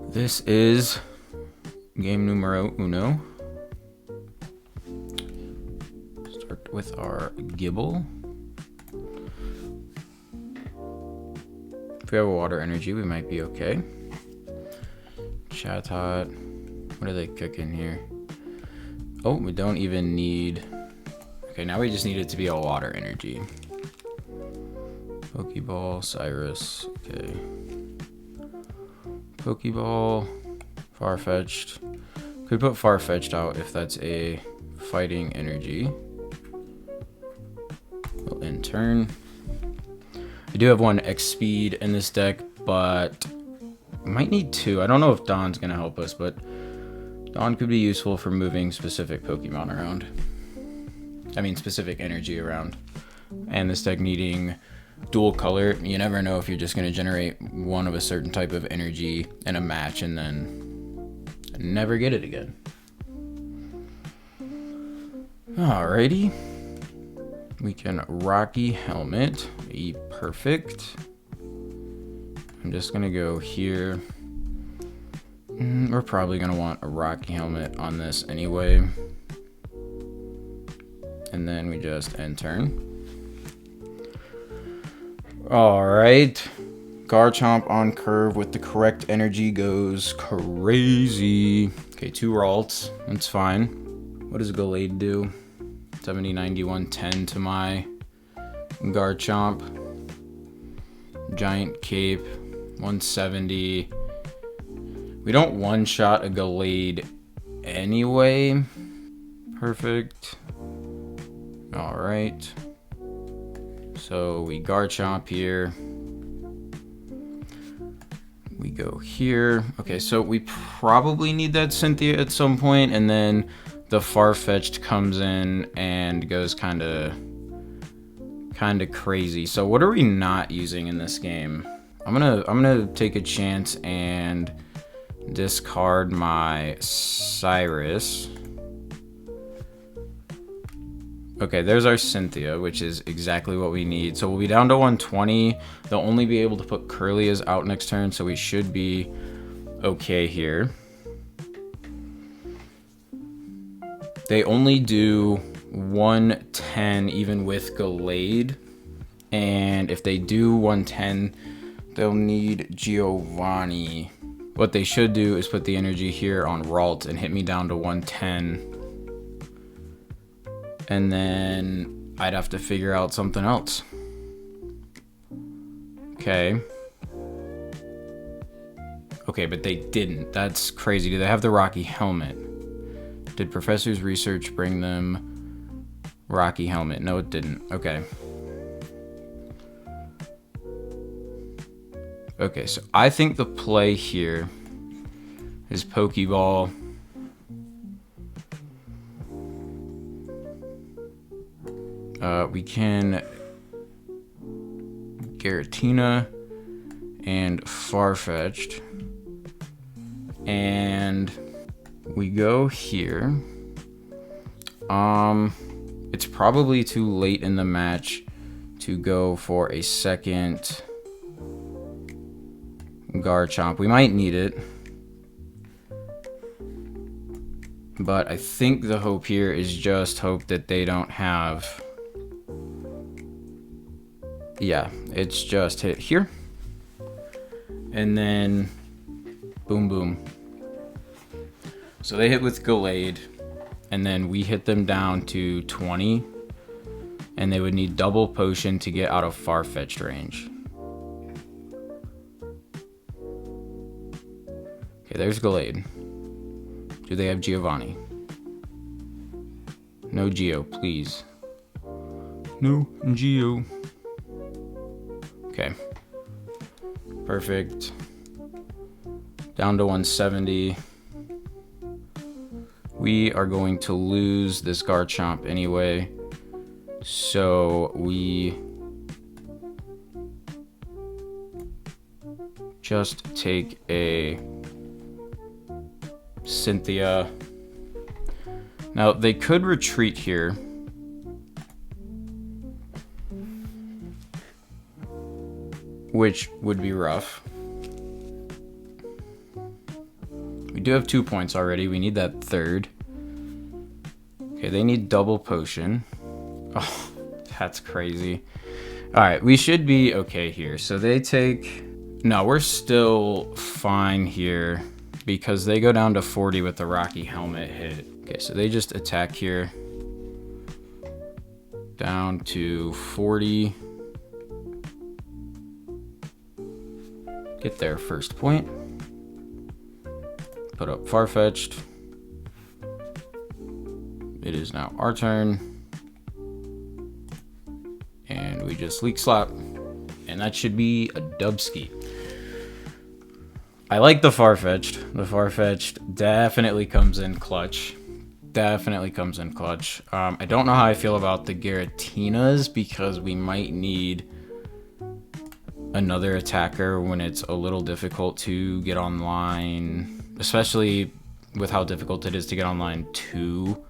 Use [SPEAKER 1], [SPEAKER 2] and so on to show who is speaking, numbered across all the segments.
[SPEAKER 1] This is game numero uno. Start with our Gibble. If we have a water energy, we might be okay. Chatot. What are they cooking here? Oh, we don't even need... Okay, now we just need it to be a water energy. Pokeball, Cyrus. Okay. Pokeball, Farfetch'd. Could put Farfetch'd out if that's a fighting energy. We'll end turn. I do have one X speed in this deck, but I might need two. I don't know if Dawn's gonna help us, but Dawn could be useful for moving specific Pokemon around. I mean, specific energy around. And this deck needing dual color, you never know if you're just going to generate one of a certain type of energy in a match and then never get it again. Alrighty. We can Rocky Helmet. Be perfect. I'm just going to go here. We're probably going to want a Rocky Helmet on this anyway. And then we just end turn. Alright. Garchomp on curve with the correct energy goes crazy. Okay, 2 Ralts. That's fine. What does Gallade do? 70, 90, 110 to my Garchomp. Giant Cape. 170. We don't one-shot a Gallade anyway. Perfect. Alright. So we Garchomp here. We go here. Okay, so we probably need that Cynthia at some point, and then the Farfetch'd comes in and goes kind of crazy. So what are we not using in this game? I'm gonna take a chance and discard my Cyrus. Okay, there's our Cynthia, which is exactly what we need. So we'll be down to 120. They'll only be able to put Curlias out next turn, so we should be okay here. They only do 110 even with Gallade. And if they do 110, they'll need Giovanni. What they should do is put the energy here on Ralt and hit me down to 110. And then I'd have to figure out something else. Okay. Okay, but they didn't. That's crazy. Do they have the Rocky Helmet? Did Professor's research bring them Rocky Helmet? No, it didn't. Okay. Okay, so I think the play here is Pokeball. We can GIRATINA and Farfetch'd. And we go here. It's probably too late in the match to go for a second Garchomp. We might need it. But I think the hope here is just hope that they don't have... Yeah, it's just hit here. And then boom, boom. So they hit with Gallade, and then we hit them down to 20, and they would need double potion to get out of Farfetch'd range. Okay, there's Gallade. Do they have Giovanni? No Geo, please. No Geo. Okay. Perfect. Down to 170. We are going to lose this Garchomp anyway. So we just take a Cynthia. Now they could retreat here. Which would be rough. do have 2 points already. We need that third. Okay, they need double potion. Oh, that's crazy. All right, we should be okay here. So they take... No, we're still fine here because they go down to 40 with the Rocky Helmet hit. Okay, so they just attack here. Down to 40. Get their first point. Put up Farfetch'd. It is now our turn. And we just Leak Slap. And that should be a dubski. I like the Farfetch'd. The Farfetch'd definitely comes in clutch. Definitely comes in clutch. I don't know how I feel about the Giratinas because we might need another attacker when it's a little difficult to get online, especially with how difficult it is to get online 2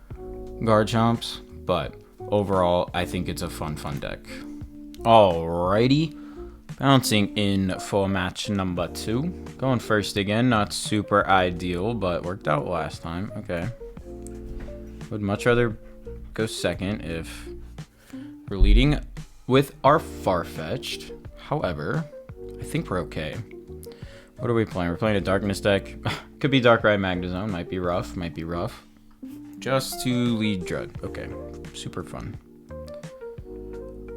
[SPEAKER 1] Garchomps. But overall, I think it's a fun deck. Alrighty. Bouncing in for match number 2. Going first again, not super ideal, but worked out last time. Okay. Would much rather go second if we're leading with our Farfetch'd. However, I think we're okay. What are we playing? We're playing a Darkness deck. Could be Darkrai Magnezone. Might be rough. Might be rough. Just to lead Dread. Okay. Super fun.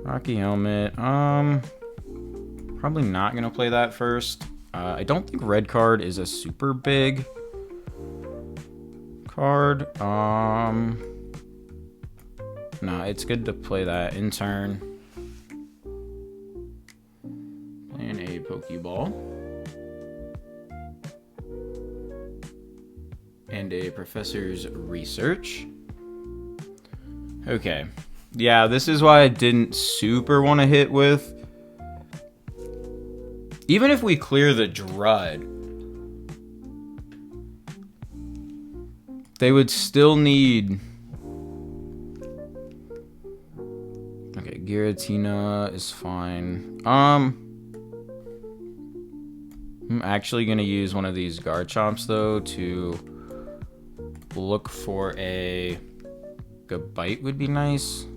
[SPEAKER 1] Rocky Helmet. Probably not going to play that first. I don't think Red Card is a super big card. No, it's good to play that in turn. Playing a Pokeball. And a Professor's Research. Okay. Yeah, this is why I didn't super want to hit with. Even if we clear the Drud, they would still need... Okay, Giratina is fine. I'm actually going to use one of these Garchomps, though, to look for a... Good bite would be nice.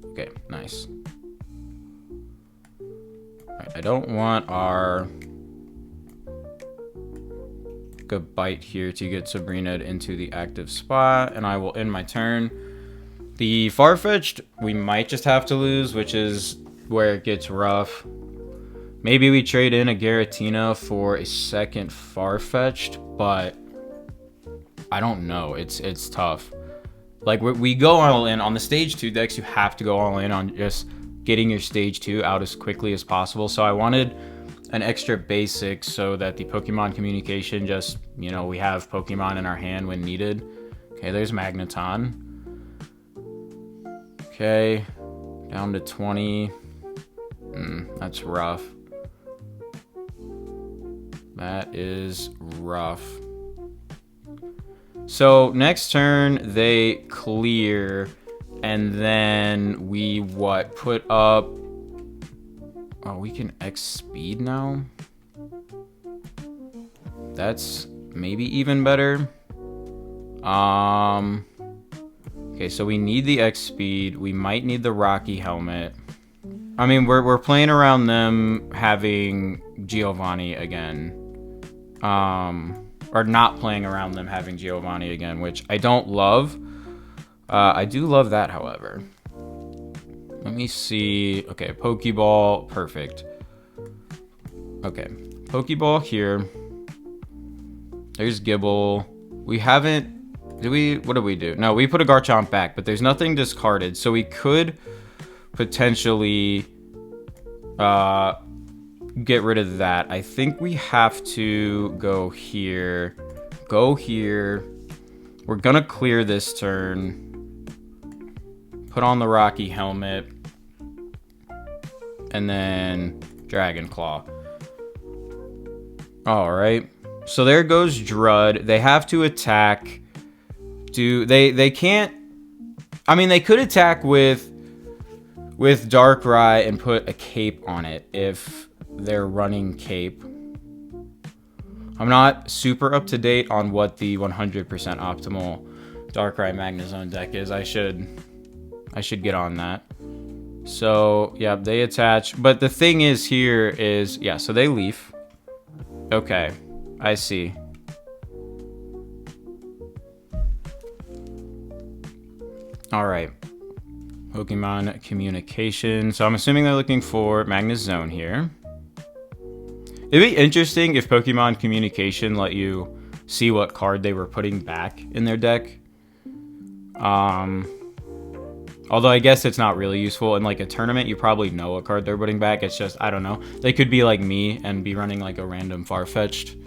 [SPEAKER 1] Okay, nice. Alright, I don't want our good bite here to get Sabrina into the active spot, and I will end my turn. The Farfetch'd, we might just have to lose, which is where it gets rough. Maybe we trade in a Giratina for a second Farfetch'd, but I don't know. It's tough. Like, we go all in. On the stage 2 decks, you have to go all in on just getting your stage 2 out as quickly as possible. So I wanted an extra basic so that the Pokemon communication just, you know, we have Pokemon in our hand when needed. Okay, there's Magneton. Okay, down to 20. That's rough. That is rough. So next turn they clear, and then we put up... Oh, we can X speed now? That's maybe even better. Okay, so we need the X speed. We might need the Rocky Helmet. I mean, we're playing around them having Giovanni again. Or not playing around them having Giovanni again, which I don't love. I do love that, however. Let me see. Okay, Pokeball. Perfect. Okay, Pokeball here. There's Gibble. We haven't... What did we do? No, we put a Garchomp back, but there's nothing discarded. So we could potentially get rid of that. I think we have to go here. Go here. We're gonna clear this turn. Put on the Rocky Helmet. And then Dragon Claw. Alright. So there goes Drud. They have to attack. They can't... I mean, they could attack with Darkrai and put a cape on it if they're running cape. I'm not super up to date on what the 100% optimal Darkrai Magnezone deck is. I should get on that. So, yeah, they attach. But the thing is here is, yeah, so they leaf. Okay, I see. All right. Pokemon communication. So I'm assuming they're looking for Magnezone here. It'd be interesting if Pokemon communication let you see what card they were putting back in their deck. Although I guess it's not really useful. In like a tournament, you probably know what card they're putting back. It's just, I don't know. They could be like me and be running like a random Farfetch'd.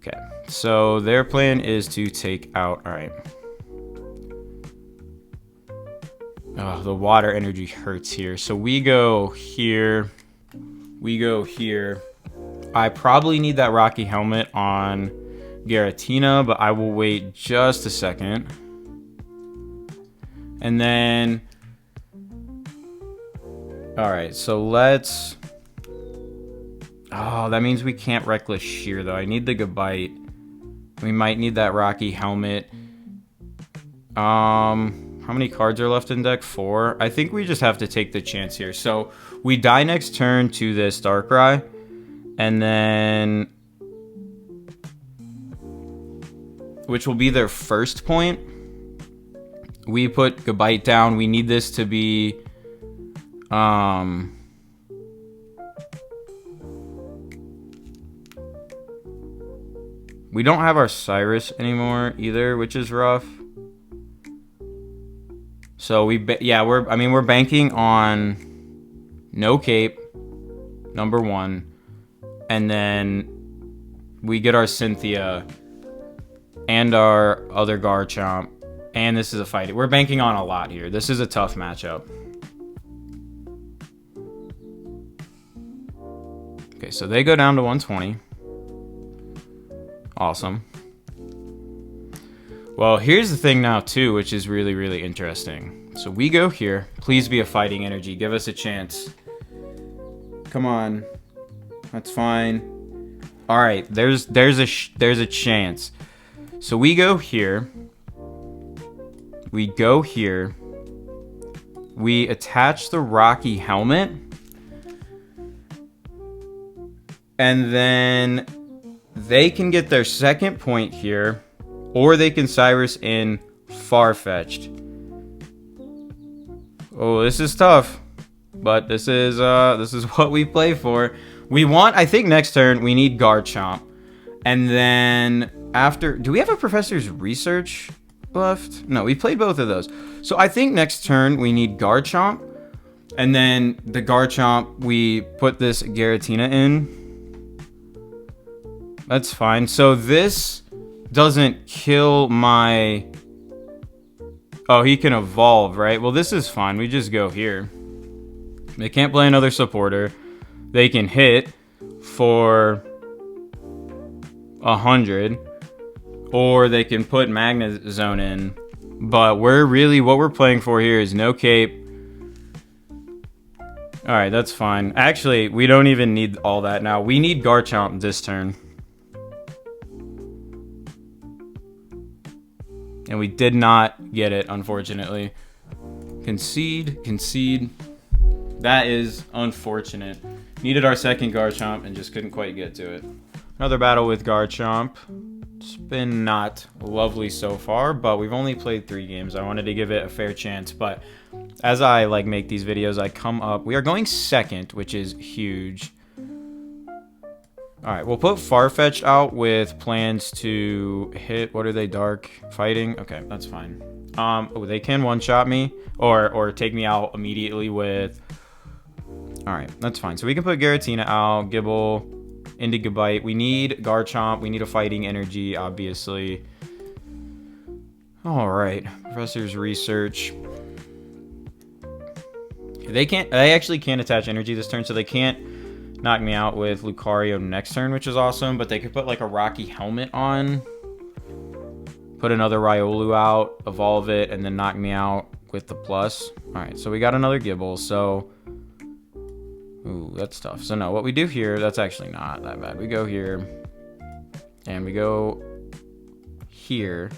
[SPEAKER 1] Okay, so their plan is to take out, all right. Oh, the water energy hurts here. So we go here. We go here. I probably need that Rocky Helmet on Giratina, but I will wait just a second. And then... Alright, so let's... Oh, that means we can't Reckless Shear, though. I need the Gabite. We might need that Rocky Helmet. How many cards are left in deck? 4. I think we just have to take the chance here. So we die next turn to this Darkrai, and then, which will be their first point. We put Gabite down. We need this to be, we don't have our Cyrus anymore either, which is rough. So we're banking on no Cape, number 1, and then we get our Cynthia and our other Garchomp, and this is a fight. We're banking on a lot here. This is a tough matchup. Okay, so they go down to 120. Awesome. Well, here's the thing now, too, which is really, really interesting. So we go here. Please be a fighting energy. Give us a chance. Come on. That's fine. All right, there's a chance. So we go here. We go here. We attach the Rocky Helmet. And then they can get their second point here. Or they can Cyrus in Farfetch'd. Oh, this is tough. But this is what we play for. We want, I think next turn, we need Garchomp. And then after, do we have a Professor's Research left? No, we played both of those. So I think next turn we need Garchomp. And then the Garchomp, we put this Giratina in. That's fine. So this doesn't kill my... Oh, he can evolve, right? Well, this is fine. We just go here. They can't play another supporter. They can hit for 100. Or they can put Magnezone in. But what we're playing for here is no Cape. Alright, that's fine. Actually, we don't even need all that now. We need Garchomp this turn. And we did not get it, unfortunately. Concede. That is unfortunate. Needed our second Garchomp and just couldn't quite get to it. Another battle with Garchomp. It's been not lovely so far, but we've only played 3 games. I wanted to give it a fair chance, but as I make these videos, I come up. We are going second, which is huge. All right, we'll put Farfetch'd out with plans to hit. What are they? Dark fighting. Okay, that's fine. Oh, they can one-shot me or take me out immediately with. All right, that's fine. So we can put Giratina out, Gibble into Gabite. We need Garchomp. We need a fighting energy, obviously. All right, Professor's Research. They actually can't attach energy this turn, so they can't knock me out with Lucario next turn, which is awesome, but they could put like a Rocky Helmet on, put another Riolu out, evolve it, and then knock me out with the plus. All right, so we got another Gibble, so... Ooh, that's tough. So no, what we do here, that's actually not that bad. We go here. And we go here.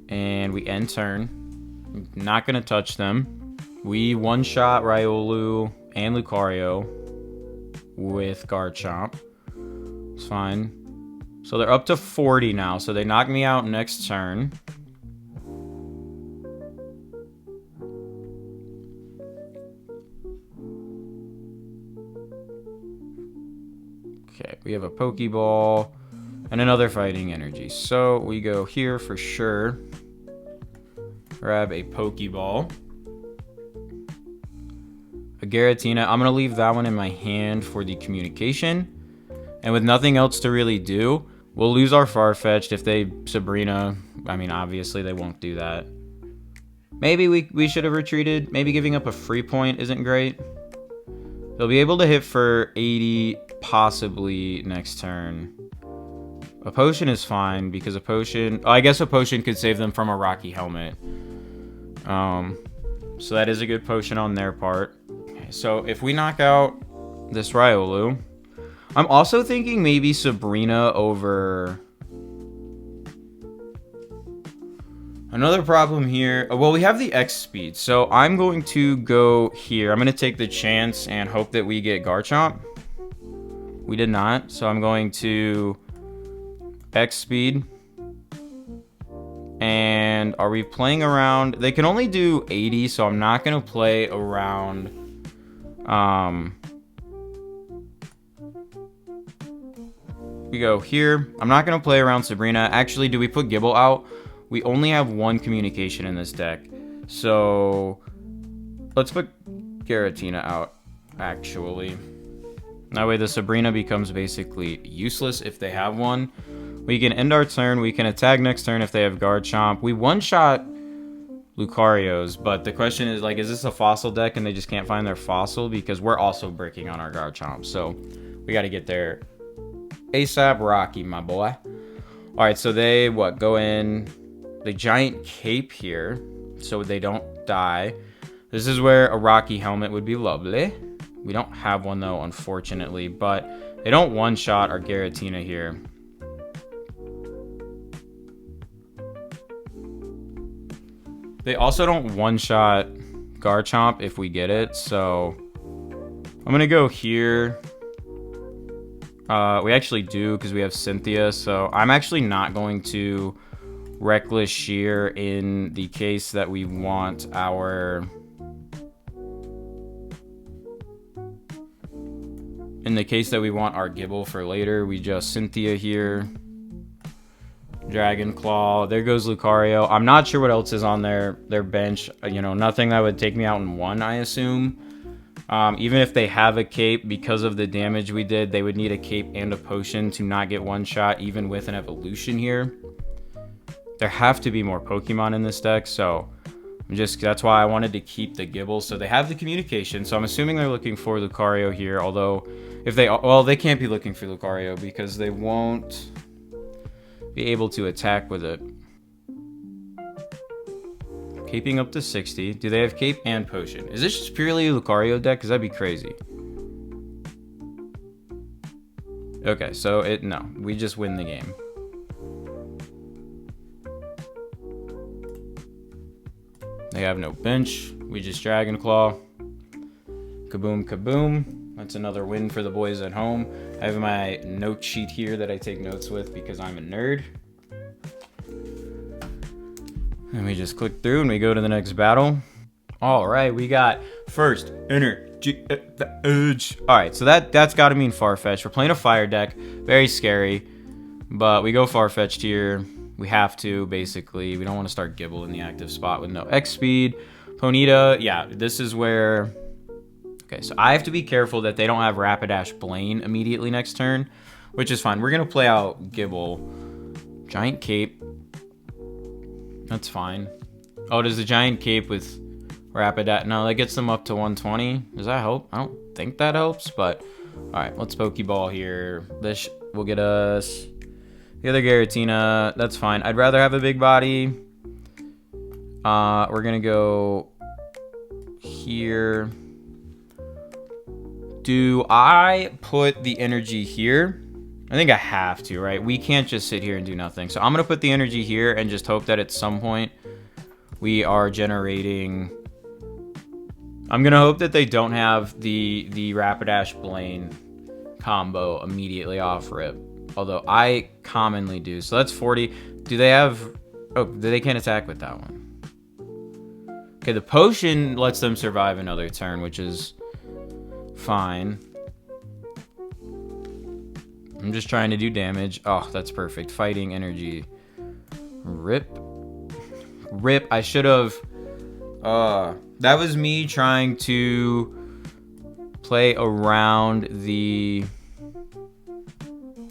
[SPEAKER 1] And we end turn. Not going to touch them. We one-shot Riolu and Lucario with Garchomp. It's fine. So they're up to 40 now. So they knock me out next turn. Okay, we have a Pokeball and another Fighting Energy. So we go here for sure. Grab a Pokeball. A Giratina. I'm going to leave that one in my hand for the communication. And with nothing else to really do, we'll lose our Farfetch'd if they Sabrina. I mean, obviously they won't do that. Maybe we should have retreated. Maybe giving up a free point isn't great. They'll be able to hit for 80 possibly next turn. A potion is fine because a potion... Oh, I guess a potion could save them from a Rocky Helmet. So that is a good potion on their part. Okay, so if we knock out this Riolu... I'm also thinking maybe Sabrina over... Another problem here... Well, we have the X speed, so I'm going to go here. I'm going to take the chance and hope that we get Garchomp. We did not, so I'm going to X speed. And are we playing around? They can only do 80, so I'm not going to play around... We go here. I'm not going to play around Sabrina. Actually, do we put Gible out? We only have one communication in this deck. So let's put Giratina out, actually. That way the Sabrina becomes basically useless if they have one. We can end our turn. We can attack next turn if they have Garchomp. We one-shot Lucario's, but the question is, like, is this a fossil deck and they just can't find their fossil? Because we're also breaking on our Garchomp. So we got to get there ASAP Rocky, my boy. All right, so they, go in the Giant Cape here so they don't die. This is where a Rocky Helmet would be lovely. We don't have one, though, unfortunately, but they don't one-shot our Giratina here. They also don't one-shot Garchomp if we get it, so I'm going to go here. We actually do because we have Cynthia, so I'm actually not going to Reckless Shear in the case that we want our... In the case that we want our Gible for later, we just Cynthia here. Dragon Claw. There goes Lucario. I'm not sure what else is on their bench. You know, nothing that would take me out in one, I assume. Even if they have a cape, because of the damage we did, they would need a cape and a potion to not get one shot, even with an evolution here. There have to be more Pokemon in this deck, so that's why I wanted to keep the Gible. So they have the communication, so I'm assuming they're looking for Lucario here, although if they... Well, they can't be looking for Lucario because they won't be able to attack with it. Caping up to 60. Do they have Cape and Potion? Is this just purely a Lucario deck? Because that'd be crazy. Okay, so no. We just win the game. They have no bench. We just Dragon Claw. Kaboom, kaboom. That's another win for the boys at home. I have my note sheet here that I take notes with because I'm a nerd. And we just click through and we go to the next battle. All right, we got first energy edge. All right, so that's got to mean Farfetch'd. We're playing a fire deck, very scary, but we go Farfetch'd here. We have to, basically. We don't want to start Gible in the active spot with no X speed. Ponyta, yeah, this is where... Okay, so I have to be careful that they don't have Rapidash Blaine immediately next turn, which is fine. We're going to play out Gible. Giant Cape. That's fine. Oh, does the Giant Cape with Rapidash? No, that gets them up to 120. Does that help? I don't think that helps, but... Alright, let's Pokeball here. This will get us... The other Giratina, that's fine. I'd rather have a big body. We're going to go here. Do I put the energy here? I think I have to, right? We can't just sit here and do nothing. So I'm going to put the energy here and just hope that at some point we are generating... I'm going to hope that they don't have the Rapidash Blaine combo immediately off rip. Although I commonly do. So that's 40. Do they have... Oh, they can't attack with that one. Okay, the potion lets them survive another turn, which is fine. I'm just trying to do damage. Oh, that's perfect. Fighting energy. Rip. Rip. I should have... that was me trying to play around the...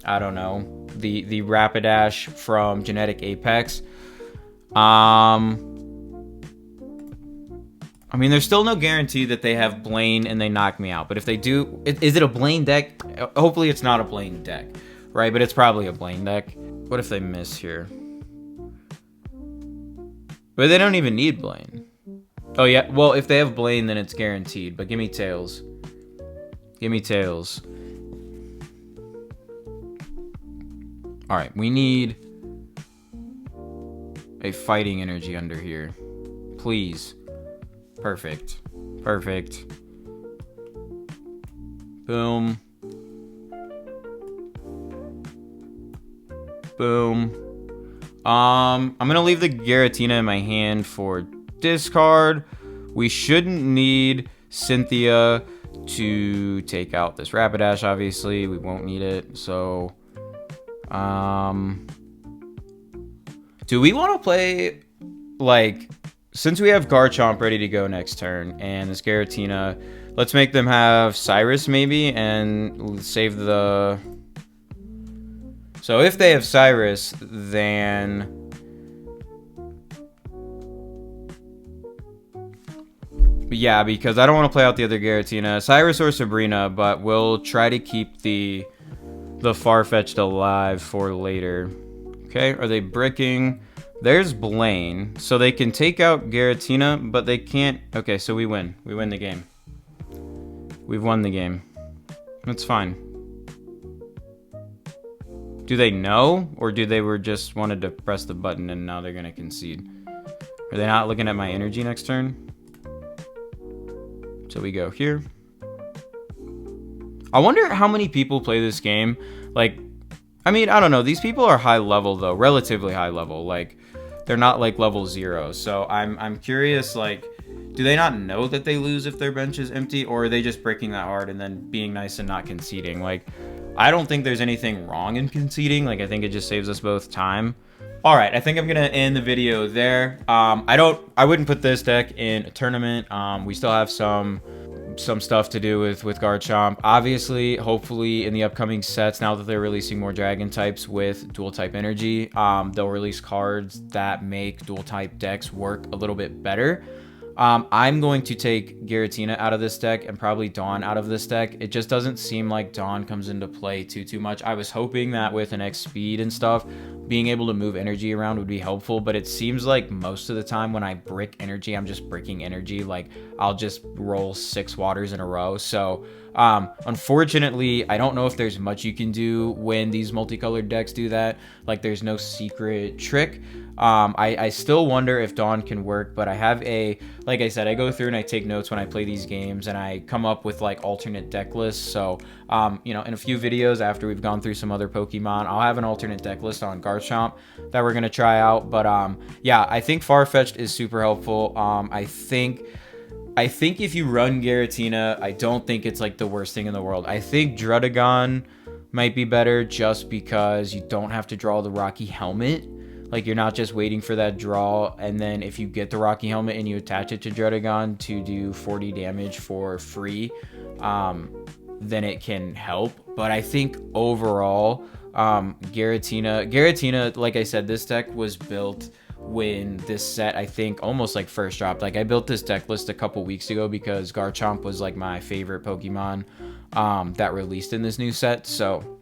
[SPEAKER 1] I don't know. The Rapidash from Genetic Apex. I mean, there's still no guarantee that they have Blaine and they knock me out. But if they do... Is it a Blaine deck? Hopefully it's not a Blaine deck, right? But it's probably a Blaine deck. What if they miss here? But they don't even need Blaine. Oh, yeah. Well, if they have Blaine, then it's guaranteed. But give me Tails. Give me Tails. Alright, we need a fighting energy under here. Please. Perfect. Perfect. Boom. Boom. I'm gonna leave the GIRATINA in my hand for discard. We shouldn't need Cynthia to take out this Rapidash, obviously. We won't need it, so... do we want to play, like... Since we have Garchomp ready to go next turn, and this GIRATINA, let's make them have Cyrus maybe, and save the... So if they have Cyrus, then... Yeah, because I don't want to play out the other GIRATINA. Cyrus or Sabrina, but we'll try to keep the Farfetch'd alive for later. Okay, are they bricking? There's Blaine, so they can take out GIRATINA, but they can't... Okay, so we win. We win the game. We've won the game. That's fine. Do they know? Or do they were just wanted to press the button and now they're going to concede? Are they not looking at my energy next turn? So we go here. I wonder how many people play this game. Like, I mean, I don't know. These people are high level, though. Relatively high level. Like... They're not like level 0, so I'm curious, like, do they not know that they lose if their bench is empty, or are they just breaking that hard and then being nice and not conceding? Like, I don't think there's anything wrong in conceding. Like, I think it just saves us both time. All right, I think I'm gonna end the video there. I wouldn't put this deck in a tournament. We still have some stuff to do with Garchomp. Obviously, hopefully in the upcoming sets, now that they're releasing more dragon types with dual type energy, they'll release cards that make dual type decks work a little bit better. I'm going to take GIRATINA out of this deck and probably Dawn out of this deck. It just doesn't seem like Dawn comes into play too much. I was hoping that with an X speed and stuff, being able to move energy around would be helpful, but it seems like most of the time when I brick energy, I'm just bricking energy. Like, I'll just roll 6 waters in a row. So unfortunately, I don't know if there's much you can do when these multicolored decks do that. Like, there's no secret trick. I still wonder if Dawn can work, but I have like I said, I go through and I take notes when I play these games, and I come up with like alternate deck lists. So, you know, in a few videos after we've gone through some other Pokemon, I'll have an alternate deck list on Garchomp that we're going to try out. But, yeah, I think Farfetch'd is super helpful. I think if you run GIRATINA, I don't think it's like the worst thing in the world. I think Druddigon might be better just because you don't have to draw the Rocky Helmet. Like, you're not just waiting for that draw, and then if you get the Rocky Helmet and you attach it to Druddigon to do 40 damage for free, then it can help. But I think overall, GIRATINA, like I said, this deck was built when this set, I think, almost like first dropped. Like, I built this deck list a couple weeks ago because Garchomp was like my favorite Pokemon that released in this new set. So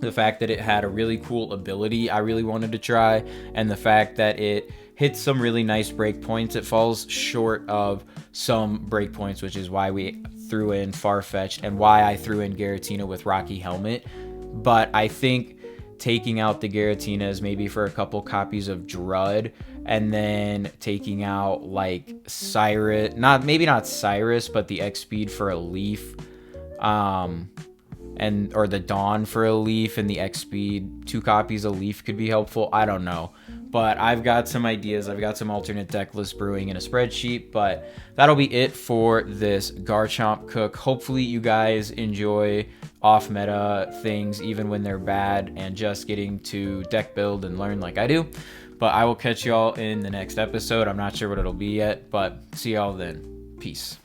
[SPEAKER 1] the fact that it had a really cool ability I really wanted to try, and the fact that it hits some really nice breakpoints. It falls short of some breakpoints, which is why we threw in Farfetch'd and why I threw in GIRATINA with Rocky Helmet, but I think taking out the Giratinas maybe for a couple copies of Drud, and then taking out like Cyrus, not Cyrus, but the X speed for a Leaf, or the Dawn for a Leaf, and the X speed 2 copies of Leaf could be helpful. I don't know, but I've got some ideas. I've got some alternate deck list brewing in a spreadsheet, but that'll be it for this Garchomp cook. Hopefully you guys enjoy off meta things even when they're bad, and just getting to deck build and learn like I do. But I will catch y'all in the next episode. I'm not sure what it'll be yet, but see y'all then. Peace.